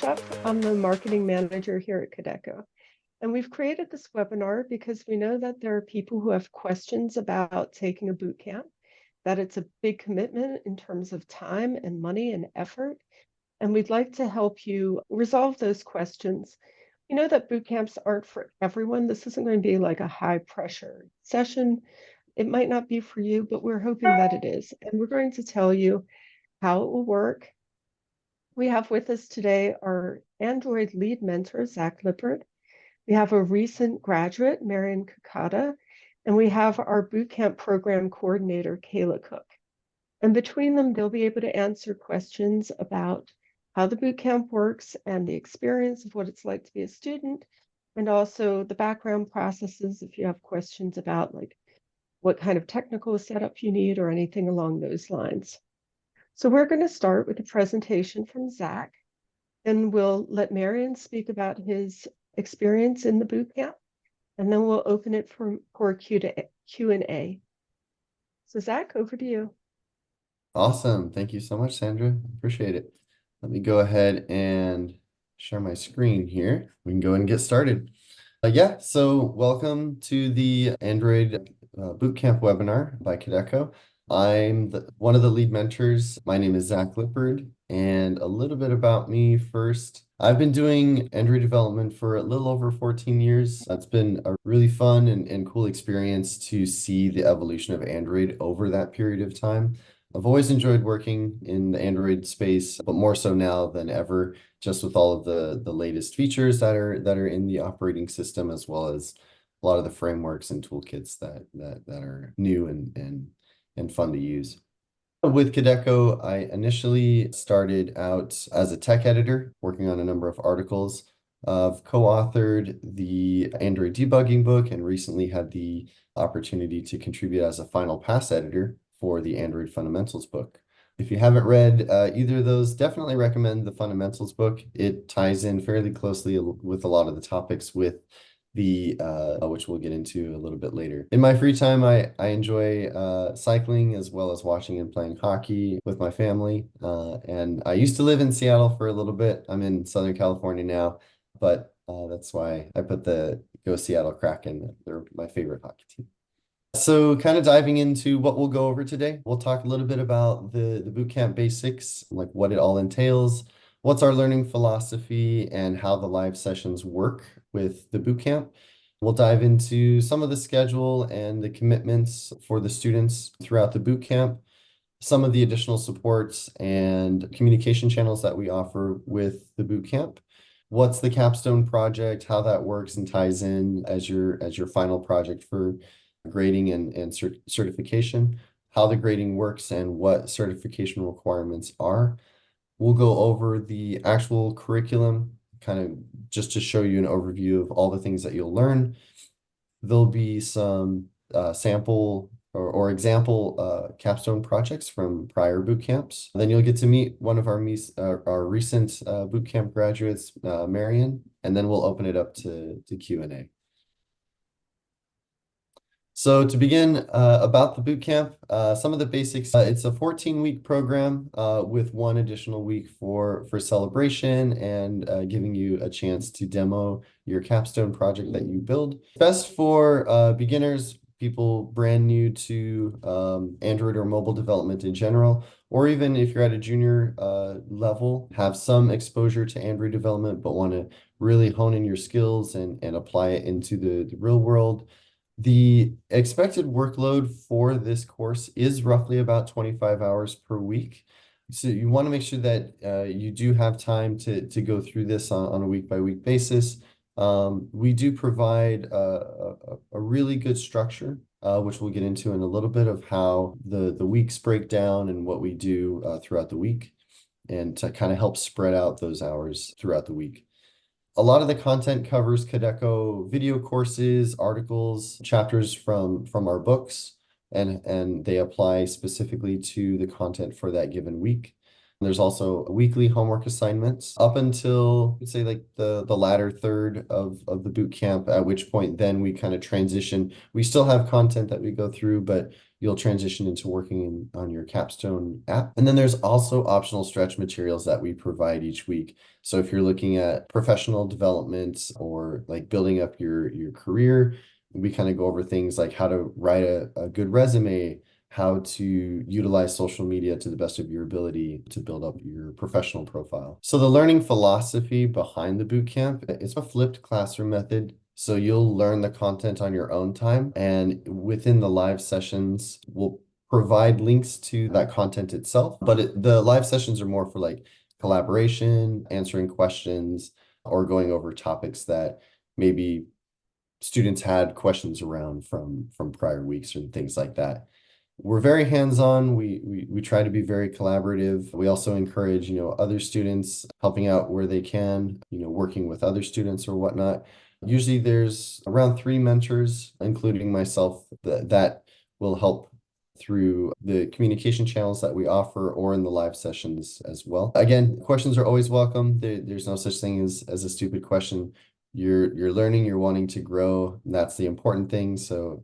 Shep. I'm the marketing manager here at Kodeco. And we've created this webinar because we know that there are people who have questions about taking a boot camp, that it's a big commitment in terms of time and money and effort. And we'd like to help you resolve those questions. We know that boot camps aren't for everyone. This isn't going to be like a high pressure session. It might not be for you, but we're hoping that it is. And we're going to tell you how it will work. We have with us today our Android lead mentor, Zac Lippard. We have a recent graduate, Marian Cocota, and we have our bootcamp program coordinator, Kayla Cook. And between them, they'll be able to answer questions about how the bootcamp works and the experience of what it's like to be a student, and also the background processes if you have questions about like what kind of technical setup you need or anything along those lines. So we're going to start with a presentation from Zac, and we'll let Marian speak about his experience in the bootcamp, and then we'll open it for Q&A. So Zac, over to you. Awesome. Thank you so much, Sandra. Appreciate it. Let me go ahead and share my screen here. We can go and get started. So welcome to the Android Bootcamp webinar by Kodeco. I'm one of the lead mentors. My name is Zac Lippard, and a little bit about me first. I've been doing Android development for a little over 14 years. It's been a really fun and cool experience to see the evolution of Android over that period of time. I've always enjoyed working in the Android space, but more so now than ever, just with all of the latest features that are in the operating system, as well as a lot of the frameworks and toolkits that are new and fun to use. With Kodeco, I initially started out as a tech editor, working on a number of articles. I've co-authored the Android debugging book and recently had the opportunity to contribute as a final pass editor for the Android Fundamentals book. If you haven't read either of those, definitely recommend the Fundamentals book. It ties in fairly closely with a lot of the topics with the which we'll get into a little bit later. In my free time, I enjoy cycling as well as watching and playing hockey with my family. And I used to live in Seattle for a little bit. I'm in Southern California now, but that's why I put the Go Seattle Kraken. They're my favorite hockey team. So kind of diving into what we'll go over today, we'll talk a little bit about the bootcamp basics, like what it all entails, what's our learning philosophy, and how the live sessions work with the bootcamp. We'll dive into some of the schedule and the commitments for the students throughout the bootcamp, some of the additional supports and communication channels that we offer with the bootcamp. What's the Capstone project, how that works and ties in as your final project for grading and certification, how the grading works and what certification requirements are. We'll go over the actual curriculum, kind of just to show you an overview of all the things that you'll learn. There'll be some sample or example capstone projects from prior boot camps. Then you'll get to meet one of our recent boot camp graduates, Marian, and then we'll open it up to Q&A. So to begin, about the bootcamp, some of the basics. It's a 14-week program with one additional week for celebration and giving you a chance to demo your capstone project that you build. Best for beginners, people brand new to Android or mobile development in general, or even if you're at a junior level, have some exposure to Android development, but want to really hone in your skills and apply it into the real world. The expected workload for this course is roughly about 25 hours per week. So you want to make sure that you do have time to go through this on a week-by-week basis. We do provide a really good structure, which we'll get into in a little bit of how the weeks break down and what we do throughout the week, and to kind of help spread out those hours throughout the week. A lot of the content covers Kodeco video courses, articles, chapters from our books, and they apply specifically to the content for that given week. There's also weekly homework assignments up until, let's say, like the latter third of the boot camp, at which point then we kind of transition. We still have content that we go through, but you'll transition into working on your Capstone app. And then there's also optional stretch materials that we provide each week. So if you're looking at professional development or like building up your career, we kind of go over things like how to write a good resume, how to utilize social media to the best of your ability to build up your professional profile. So the learning philosophy behind the bootcamp, it's a flipped classroom method. So you'll learn the content on your own time, and within the live sessions, we'll provide links to that content itself. But the live sessions are more for like collaboration, answering questions, or going over topics that maybe students had questions around from prior weeks and things like that. We're very hands-on. We try to be very collaborative. We also encourage, other students helping out where they can, working with other students or whatnot. Usually there's around 3 mentors, including myself, that will help through the communication channels that we offer or in the live sessions as well. Again, questions are always welcome. There's no such thing as a stupid question. You're learning, you're wanting to grow. And that's the important thing. So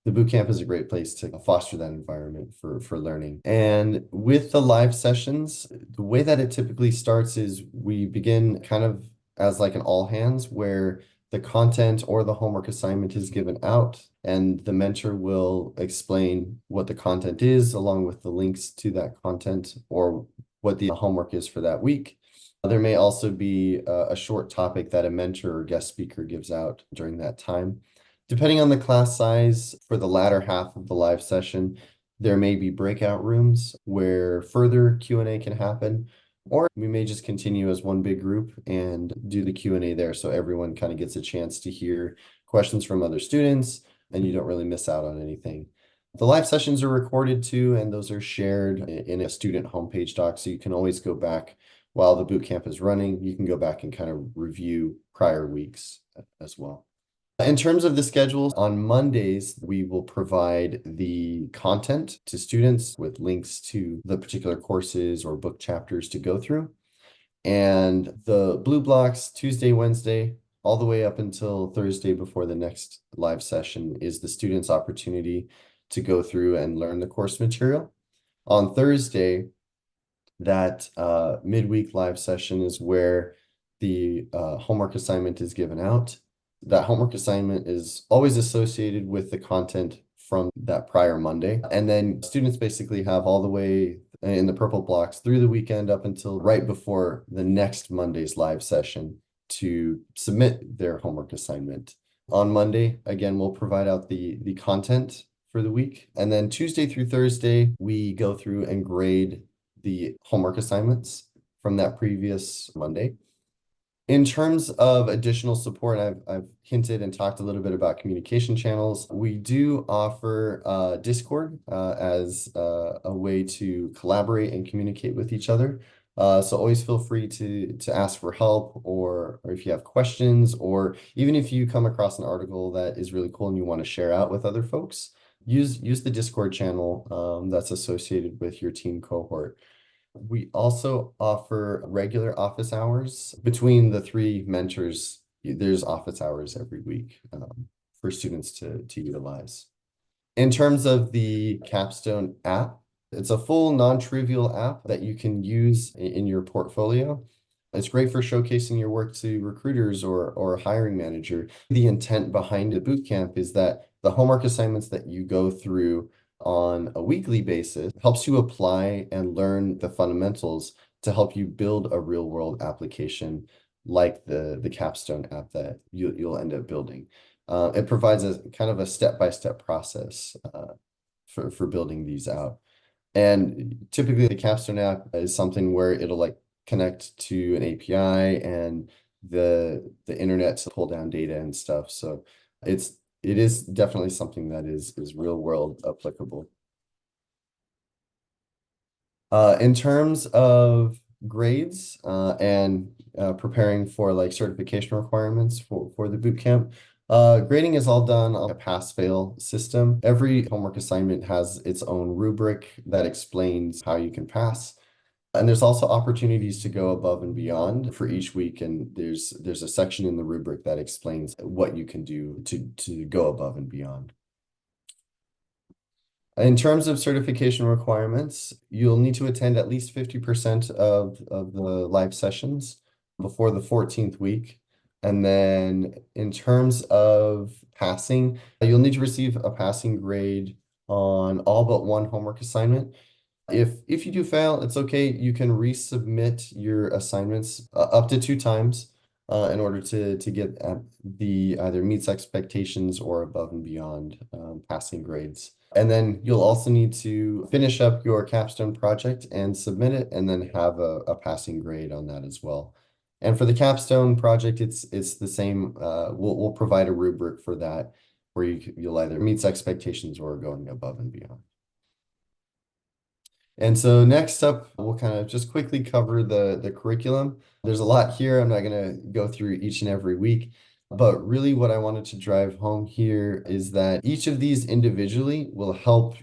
the bootcamp is a great place to foster that environment for learning. And with the live sessions, the way that it typically starts is we begin kind of as like an all hands where the content or the homework assignment is given out, and the mentor will explain what the content is along with the links to that content or what the homework is for that week. There may also be a short topic that a mentor or guest speaker gives out during that time. Depending on the class size, for the latter half of the live session, there may be breakout rooms where further Q&A can happen, or we may just continue as one big group and do the Q&A there so everyone kind of gets a chance to hear questions from other students and you don't really miss out on anything. The live sessions are recorded too, and those are shared in a student homepage doc, so you can always go back while the bootcamp is running. You can go back and kind of review prior weeks as well. In terms of the schedules, on Mondays, we will provide the content to students with links to the particular courses or book chapters to go through. And the blue blocks, Tuesday, Wednesday, all the way up until Thursday before the next live session is the students' opportunity to go through and learn the course material. On Thursday, that midweek live session is where the homework assignment is given out. That homework assignment is always associated with the content from that prior Monday. And then students basically have all the way in the purple blocks through the weekend up until right before the next Monday's live session to submit their homework assignment. On Monday, again, we'll provide out the content for the week. And then Tuesday through Thursday, we go through and grade the homework assignments from that previous Monday. In terms of additional support, I've hinted and talked a little bit about communication channels. We do offer Discord as a way to collaborate and communicate with each other. So always feel free to ask for help, or if you have questions, or even if you come across an article that is really cool and you want to share out with other folks, use the Discord channel that's associated with your team cohort. We also offer regular office hours between the 3 mentors. There's office hours every week for students to utilize. In terms of the Capstone app, it's a full non-trivial app that you can use in your portfolio. It's great for showcasing your work to recruiters or a hiring manager. The intent behind the bootcamp is that the homework assignments that you go through on a weekly basis helps you apply and learn the fundamentals to help you build a real world application like the Capstone app that you'll end up building. It provides a kind of a step-by-step process for building these out. And typically the Capstone app is something where it'll like connect to an API and the internet to pull down data and stuff. So it is definitely something that is real world applicable. In terms of grades and preparing for like certification requirements for the bootcamp, grading is all done on a pass-fail system. Every homework assignment has its own rubric that explains how you can pass. And there's also opportunities to go above and beyond for each week. And there's a section in the rubric that explains what you can do to go above and beyond. In terms of certification requirements, you'll need to attend at least 50% of the live sessions before the 14th week. And then in terms of passing, you'll need to receive a passing grade on all but one homework assignment. If you do fail, it's okay. You can resubmit your assignments up to 2 times in order to get at the either meets expectations or above and beyond passing grades. And then you'll also need to finish up your capstone project and submit it, and then have a passing grade on that as well. And for the capstone project, it's the same. We'll provide a rubric for that where you'll either meets expectations or going above and beyond. And so next up, we'll kind of just quickly cover the curriculum. There's a lot here. I'm not going to go through each and every week, but really what I wanted to drive home here is that each of these individually will help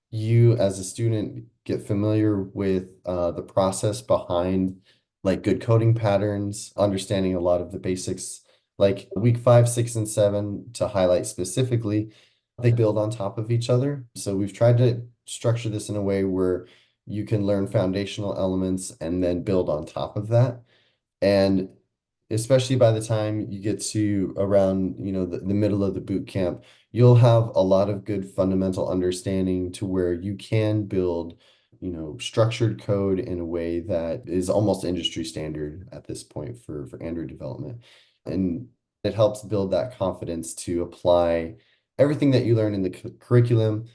you as a student get familiar with the process behind like good coding patterns, understanding a lot of the basics, like week 5, 6, and 7 to highlight specifically. They build on top of each other. So we've tried to structure this in a way where you can learn foundational elements and then build on top of that. And especially by the time you get to around, the middle of the boot camp, you'll have a lot of good fundamental understanding to where you can build, structured code in a way that is almost industry standard at this point for Android development. And it helps build that confidence to apply everything that you learn in the curriculum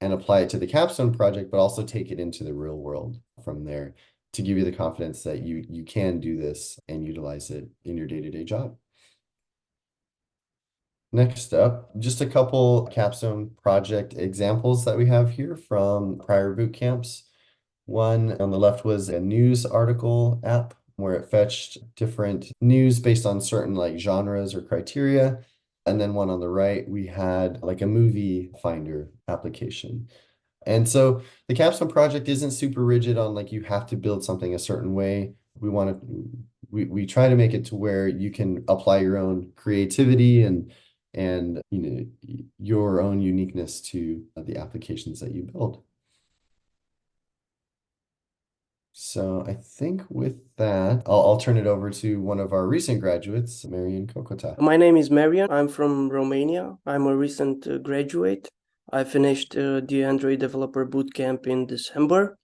and apply it to the capstone project, but also take it into the real world from there to give you the confidence that you can do this and utilize it in your day-to-day job. Next up, just a couple capstone project examples that we have here from prior boot camps. One on the left was a news article app where it fetched different news based on certain like genres or criteria. And then one on the right, we had like a movie finder application. And so the capstone project isn't super rigid on like you have to build something a certain way. We try to make it to where you can apply your own creativity and your own uniqueness to the applications that you build. So I think with that, I'll turn it over to one of our recent graduates, Marian Cocota. My name is Marian. I'm from Romania. I'm a recent graduate. I finished the Android Developer Bootcamp in December.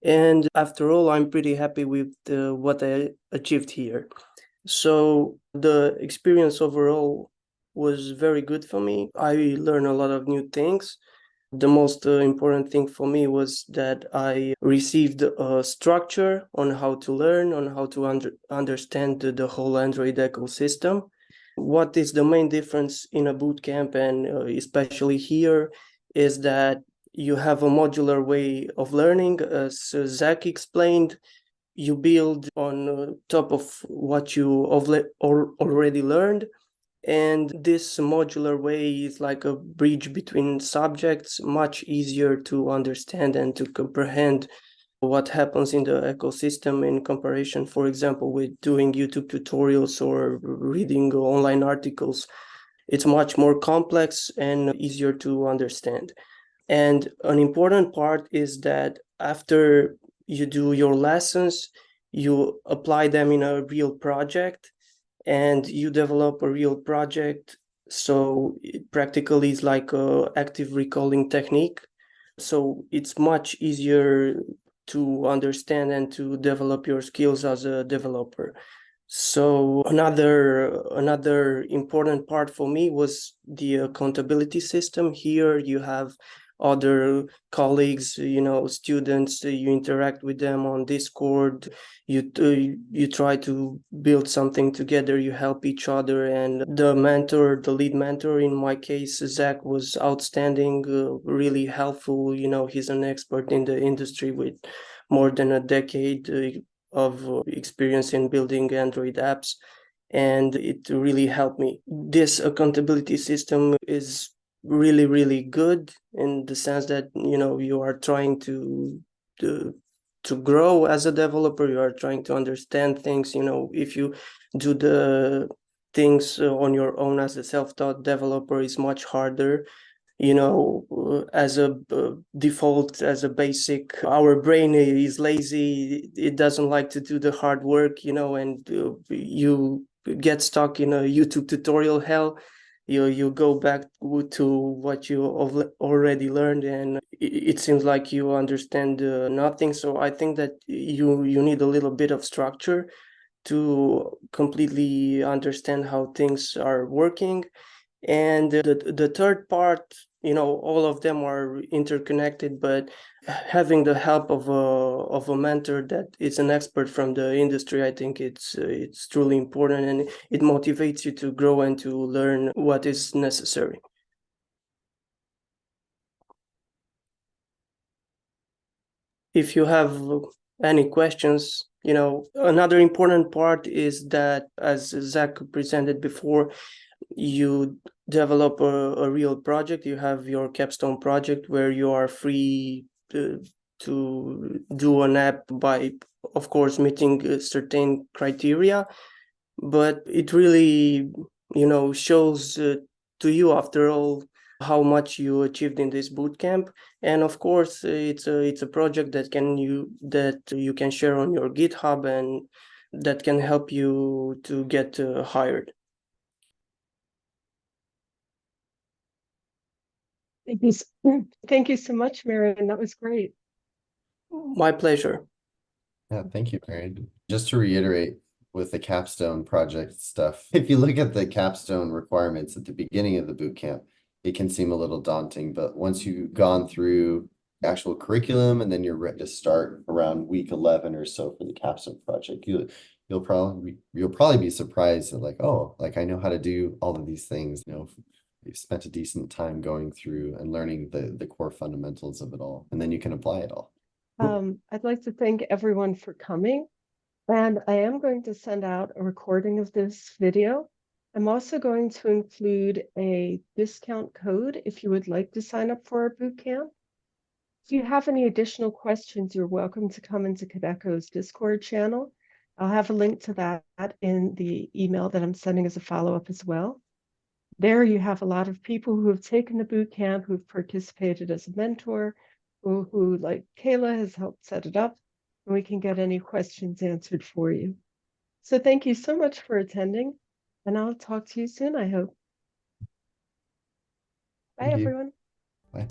And after all, I'm pretty happy with what I achieved here. So the experience overall was very good for me. I learned a lot of new things. The most important thing for me was that I received a structure on how to learn, on how to understand the whole Android ecosystem. What is the main difference in a bootcamp and especially here is that you have a modular way of learning. As Zac explained, you build on top of what you already learned. And this modular way is like a bridge between subjects, much easier to understand and to comprehend what happens in the ecosystem in comparison, for example, with doing YouTube tutorials or reading online articles. It's much more complex and easier to understand. And an important part is that after you do your lessons, you apply them in a real project and you develop a real project. So it practically is like a active recalling technique. So it's much easier to understand and to develop your skills as a developer. So another important part for me was the accountability system. Here you have other colleagues, students, you interact with them on Discord, you try to build something together, you help each other, and the lead mentor, in my case, Zac, was outstanding, really helpful. He's an expert in the industry with more than a decade of experience in building Android apps, and it really helped me. This accountability system is really, really good in the sense that you are trying to grow as a developer. You are trying to understand things. If you do the things on your own as a self-taught developer, it's much harder. as a default, as a basic, our brain is lazy. It doesn't like to do the hard work, and you get stuck in a YouTube tutorial hell. You go back to what you already learned, and it seems like you understand nothing. So I think that you need a little bit of structure to completely understand how things are working. And the third part, all of them are interconnected, but having the help of a mentor that is an expert from the industry, I think it's truly important, and it motivates you to grow and to learn what is necessary. If you have any questions, another important part is that, as Zac presented before, you develop a real project. You have your Capstone project where you are free to do an app by, of course, meeting certain criteria, but it really, shows to you, after all, how much you achieved in this bootcamp. And of course, it's a project that you can share on your GitHub, and that can help you to get hired. Thank you so much, Marian. That was great. My pleasure. Yeah, thank you, Marian. Just to reiterate with the Capstone project stuff, if you look at the Capstone requirements at the beginning of the bootcamp, it can seem a little daunting, but once you've gone through actual curriculum and then you're ready to start around week 11 or so for the Capstone project, you'll probably be surprised that, like, oh, like I know how to do all of these things. You've spent a decent time going through and learning the core fundamentals of it all, and then you can apply it all. I'd like to thank everyone for coming, and I am going to send out a recording of this video. I'm also going to include a discount code if you would like to sign up for our bootcamp. If you have any additional questions, you're welcome to come into Kodeco's Discord channel. I'll have a link to that in the email that I'm sending as a follow-up as well. There you have a lot of people who have taken the bootcamp, who've participated as a mentor, who like Kayla has helped set it up, and we can get any questions answered for you. So thank you so much for attending, and I'll talk to you soon, I hope. Bye, Thank you. everyone. Bye.